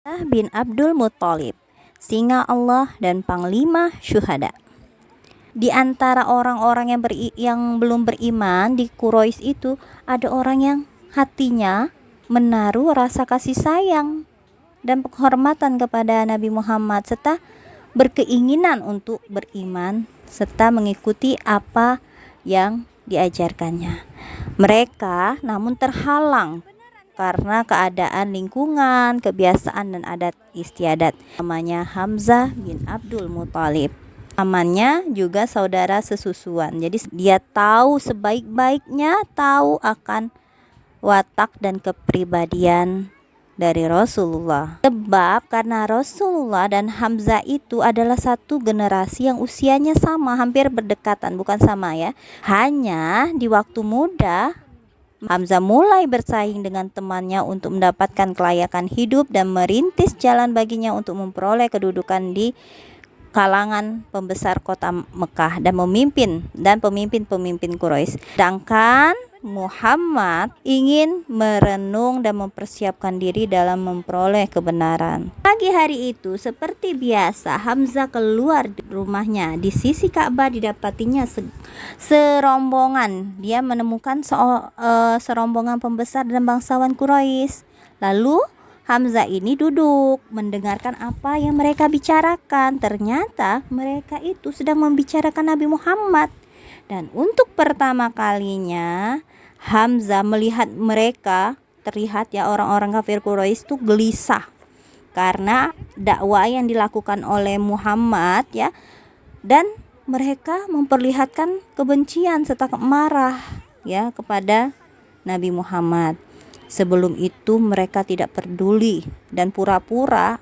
Bin Abdul Muttalib, singa Allah dan panglima syuhada. Di antara orang-orang yang belum beriman di Quraisy itu ada orang yang hatinya menaruh rasa kasih sayang dan penghormatan kepada Nabi Muhammad serta berkeinginan untuk beriman serta mengikuti apa yang diajarkannya. Mereka namun terhalang karena keadaan lingkungan, kebiasaan dan adat istiadat. Namanya Hamzah bin Abdul Muttalib. Namanya juga saudara sesusuan. Jadi dia tahu sebaik-baiknya tahu akan watak dan kepribadian dari Rasulullah. Sebab karena Rasulullah dan Hamzah itu adalah satu generasi yang usianya sama, hampir berdekatan, bukan sama ya. Hanya di waktu muda Hamzah mulai bersaing dengan temannya untuk mendapatkan kelayakan hidup dan merintis jalan baginya untuk memperoleh kedudukan di kalangan pembesar kota Mekah dan pemimpin-pemimpin Quraisy. Sedangkan Muhammad ingin merenung dan mempersiapkan diri dalam memperoleh kebenaran. Pagi hari itu seperti biasa Hamzah keluar dari rumahnya. Di sisi Ka'bah didapatinya serombongan. Dia menemukan serombongan pembesar dan bangsawan Quraisy. Lalu Hamzah ini duduk mendengarkan apa yang mereka bicarakan. Ternyata mereka itu sedang membicarakan Nabi Muhammad. Dan untuk pertama kalinya Hamzah melihat mereka, terlihat ya orang-orang kafir Quraisy itu gelisah karena dakwah yang dilakukan oleh Muhammad ya, dan mereka memperlihatkan kebencian serta marah ya kepada Nabi Muhammad. Sebelum itu mereka tidak peduli dan pura-pura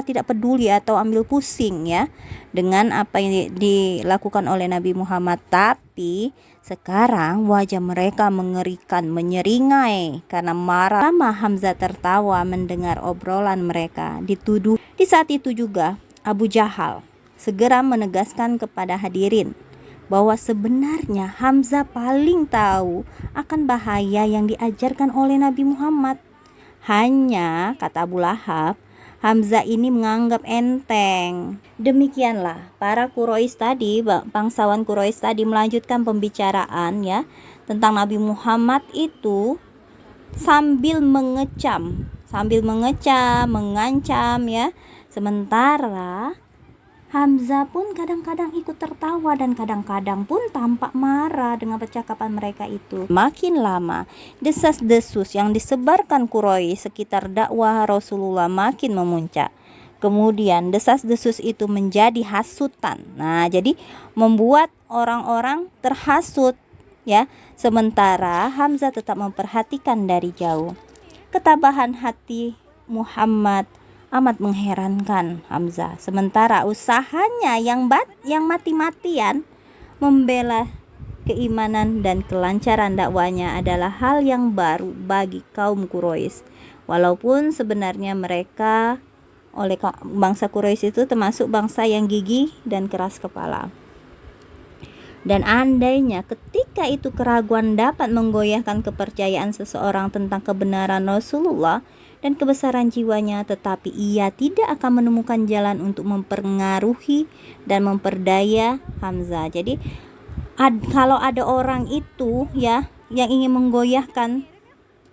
tidak peduli atau ambil pusing ya dengan apa yang dilakukan oleh Nabi Muhammad. Tapi sekarang wajah mereka mengerikan, menyeringai karena marah. Lama Hamzah tertawa mendengar obrolan mereka dituduh. Di saat itu juga Abu Jahal segera menegaskan kepada hadirin bahwa sebenarnya Hamzah paling tahu akan bahaya yang diajarkan oleh Nabi Muhammad. Hanya, kata Abu Lahab, Hamzah ini menganggap enteng. Demikianlah para Quraisy tadi, bangsawan Quraisy tadi melanjutkan pembicaraan ya tentang Nabi Muhammad itu sambil mengecam, mengancam ya. Sementara Hamzah pun kadang-kadang ikut tertawa dan kadang-kadang pun tampak marah dengan percakapan mereka itu. Makin lama, desas-desus yang disebarkan Quraisy sekitar dakwah Rasulullah makin memuncak. Kemudian desas-desus itu menjadi hasutan. Nah, jadi membuat orang-orang terhasut ya. Sementara Hamzah tetap memperhatikan dari jauh. Ketabahan hati Muhammad amat mengherankan Hamzah. Sementara usahanya yang mati-matian membela keimanan dan kelancaran dakwanya adalah hal yang baru bagi kaum Quraisy. Walaupun sebenarnya mereka oleh bangsa Quraisy itu termasuk bangsa yang gigih dan keras kepala. Dan andainya ketika itu keraguan dapat menggoyahkan kepercayaan seseorang tentang kebenaran Rasulullah dan kebesaran jiwanya, tetapi ia tidak akan menemukan jalan untuk mempengaruhi dan memperdaya Hamzah. Jadi kalau ada orang itu ya yang ingin menggoyahkan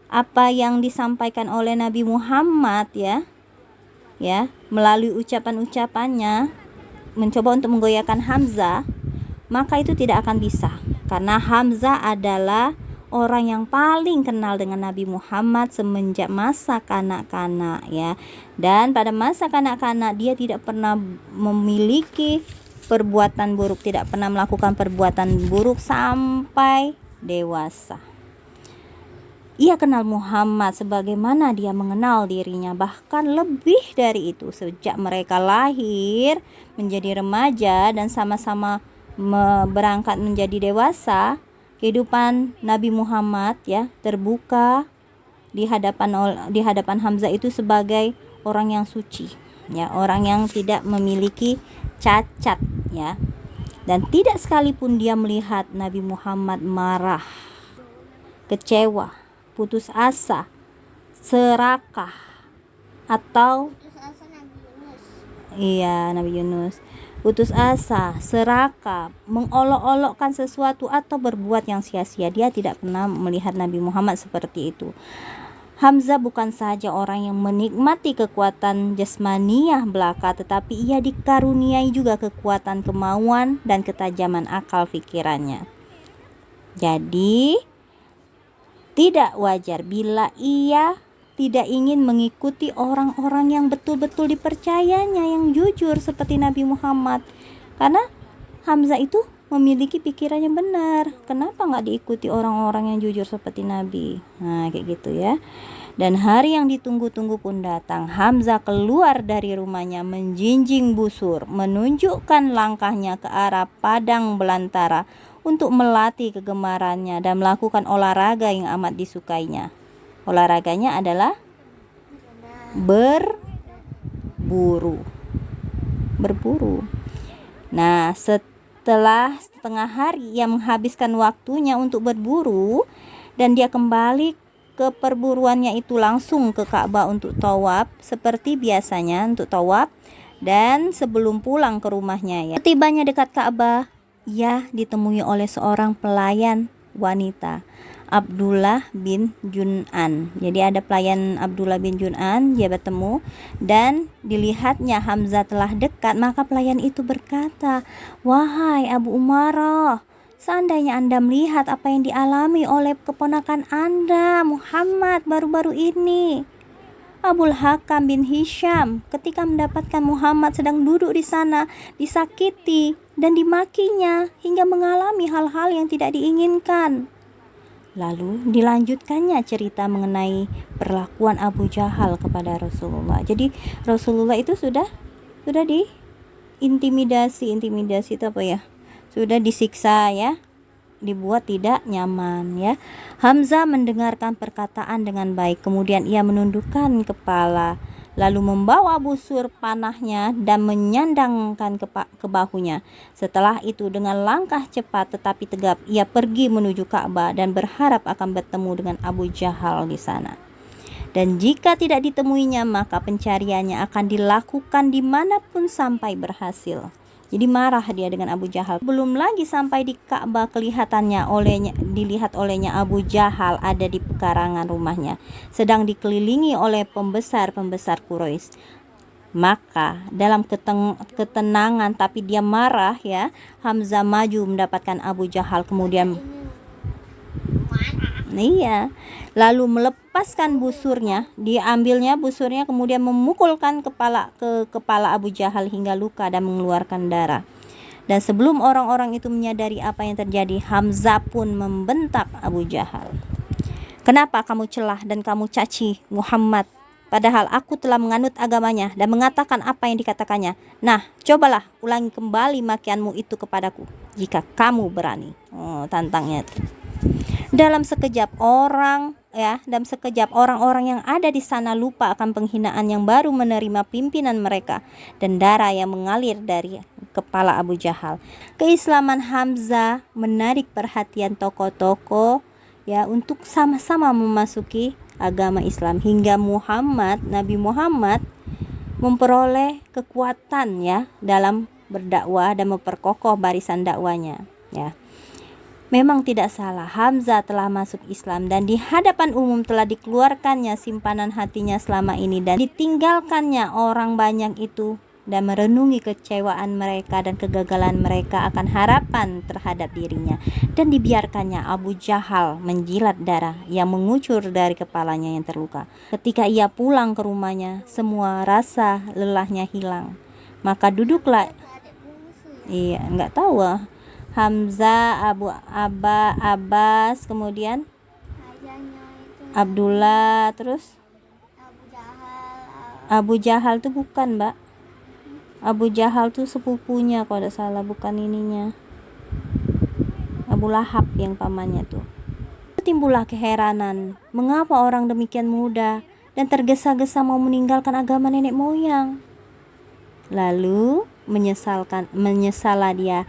apa yang disampaikan oleh Nabi Muhammad ya melalui ucapan-ucapannya mencoba untuk menggoyahkan Hamzah, maka itu tidak akan bisa, karena Hamzah adalah orang yang paling kenal dengan Nabi Muhammad semenjak masa kanak-kanak ya. Dan pada masa kanak-kanak dia tidak pernah memiliki perbuatan buruk, tidak pernah melakukan perbuatan buruk sampai dewasa. Ia kenal Muhammad sebagaimana dia mengenal dirinya, bahkan lebih dari itu. Sejak mereka lahir menjadi remaja dan sama-sama berangkat menjadi dewasa, kehidupan Nabi Muhammad ya terbuka di hadapan Hamzah itu sebagai orang yang suci ya, orang yang tidak memiliki cacat ya. Dan tidak sekalipun dia melihat Nabi Muhammad marah, kecewa, putus asa, serakah atau Putus asa Nabi Yunus. iya Nabi Yunus, putus asa, serakah, mengolok-olokkan sesuatu atau berbuat yang sia-sia. Dia tidak pernah melihat Nabi Muhammad seperti itu. Hamzah bukan saja orang yang menikmati kekuatan jasmaniah belaka, tetapi ia dikaruniai juga kekuatan kemauan dan ketajaman akal pikirannya. Jadi, tidak wajar bila ia tidak ingin mengikuti orang-orang yang betul-betul dipercayanya, yang jujur seperti Nabi Muhammad. Karena Hamzah itu memiliki pikiran yang benar. Kenapa nggak diikuti orang-orang yang jujur seperti Nabi? Nah, kayak gitu ya. Dan hari yang ditunggu-tunggu pun datang. Hamzah keluar dari rumahnya menjinjing busur, menunjukkan langkahnya ke arah padang belantara untuk melatih kegemarannya dan melakukan olahraga yang amat disukainya. Olahraganya adalah berburu. Nah, setelah setengah hari ia menghabiskan waktunya untuk berburu dan dia kembali ke perburuannya itu langsung ke Ka'bah untuk tawaf seperti biasanya untuk tawaf. Dan sebelum pulang ke rumahnya ya, setibanya dekat Ka'bah, ia ditemui oleh seorang pelayan wanita, Abdullah bin Jun'an. Jadi ada pelayan Abdullah bin Jun'an, dia bertemu dan dilihatnya Hamzah telah dekat, maka pelayan itu berkata, "Wahai Abu Umarah, seandainya Anda melihat apa yang dialami oleh keponakan Anda, Muhammad, baru-baru ini. Abul Hakam bin Hisham ketika mendapatkan Muhammad sedang duduk di sana, disakiti dan dimakinya hingga mengalami hal-hal yang tidak diinginkan." Lalu dilanjutkannya cerita mengenai perlakuan Abu Jahal kepada Rasulullah. Jadi Rasulullah itu sudah diintimidasi itu apa ya? Sudah disiksa ya, dibuat tidak nyaman ya. Hamzah mendengarkan perkataan dengan baik, kemudian ia menundukkan kepala, lalu membawa busur panahnya dan menyandangkan ke bahunya. Setelah itu dengan langkah cepat tetapi tegap ia pergi menuju Ka'bah dan berharap akan bertemu dengan Abu Jahal di sana. Dan jika tidak ditemuinya, maka pencariannya akan dilakukan dimanapun sampai berhasil. Jadi marah dia dengan Abu Jahal. Belum lagi sampai di Ka'bah dilihat olehnya Abu Jahal ada di pekarangan rumahnya, sedang dikelilingi oleh pembesar-pembesar Quraisy. Maka dalam ketenangan tapi dia marah ya, Hamzah maju mendapatkan Abu Jahal, kemudian lalu melepaskan busurnya, diambilnya busurnya, kemudian memukulkan kepala Abu Jahal hingga luka dan mengeluarkan darah. Dan sebelum orang-orang itu menyadari apa yang terjadi, Hamzah pun membentak Abu Jahal, "Kenapa kamu celah dan kamu caci Muhammad, padahal aku telah menganut agamanya dan mengatakan apa yang dikatakannya? Nah, cobalah ulangi kembali makianmu itu kepadaku jika kamu berani." Tantangnya itu. Dalam sekejap orang-orang yang ada di sana lupa akan penghinaan yang baru menerima pimpinan mereka dan darah yang mengalir dari kepala Abu Jahal. Keislaman Hamzah menarik perhatian tokoh-tokoh ya untuk sama-sama memasuki agama Islam hingga Nabi Muhammad memperoleh kekuatan ya dalam berdakwah dan memperkokoh barisan dakwanya ya. Memang tidak salah, Hamzah telah masuk Islam dan di hadapan umum telah dikeluarkannya simpanan hatinya selama ini dan ditinggalkannya orang banyak itu dan merenungi kecewaan mereka dan kegagalan mereka akan harapan terhadap dirinya, dan dibiarkannya Abu Jahal menjilat darah yang mengucur dari kepalanya yang terluka. Ketika ia pulang ke rumahnya, semua rasa lelahnya hilang. Maka duduklah, nggak tahu Hamzah, Abbas, kemudian Abdullah, terus Abu Jahal tuh bukan, Mbak. Abu Jahal tuh sepupunya kalau tidak salah, bukan ininya. Abu Lahab yang pamannya tuh. Timbullah keheranan, mengapa orang demikian muda dan tergesa-gesa mau meninggalkan agama nenek moyang. Lalu menyesallah dia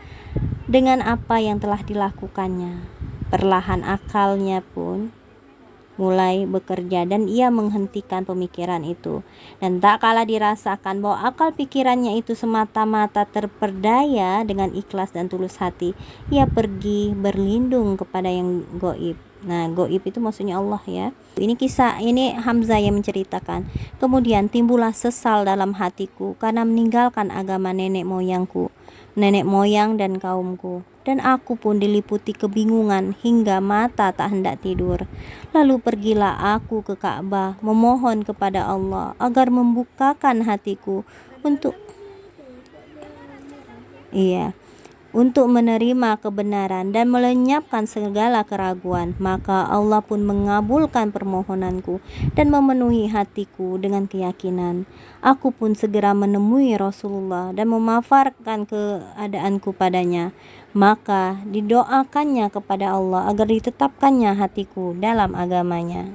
dengan apa yang telah dilakukannya. Perlahan akalnya pun mulai bekerja dan ia menghentikan pemikiran itu. Dan tak kalah dirasakan bahwa akal pikirannya itu semata-mata terperdaya dengan ikhlas dan tulus hati, ia pergi berlindung kepada yang goib. Nah, goib itu maksudnya Allah ya. Ini Hamzah yang menceritakan. Kemudian timbullah sesal dalam hatiku karena meninggalkan agama nenek moyang dan kaumku. Dan aku pun diliputi kebingungan hingga mata tak hendak tidur. Lalu pergilah aku ke Ka'bah memohon kepada Allah agar membukakan hatiku untuk menerima kebenaran dan melenyapkan segala keraguan. Maka Allah pun mengabulkan permohonanku dan memenuhi hatiku dengan keyakinan. Aku pun segera menemui Rasulullah dan memaparkan keadaanku padanya. Maka didoakannya kepada Allah agar ditetapkannya hatiku dalam agamanya.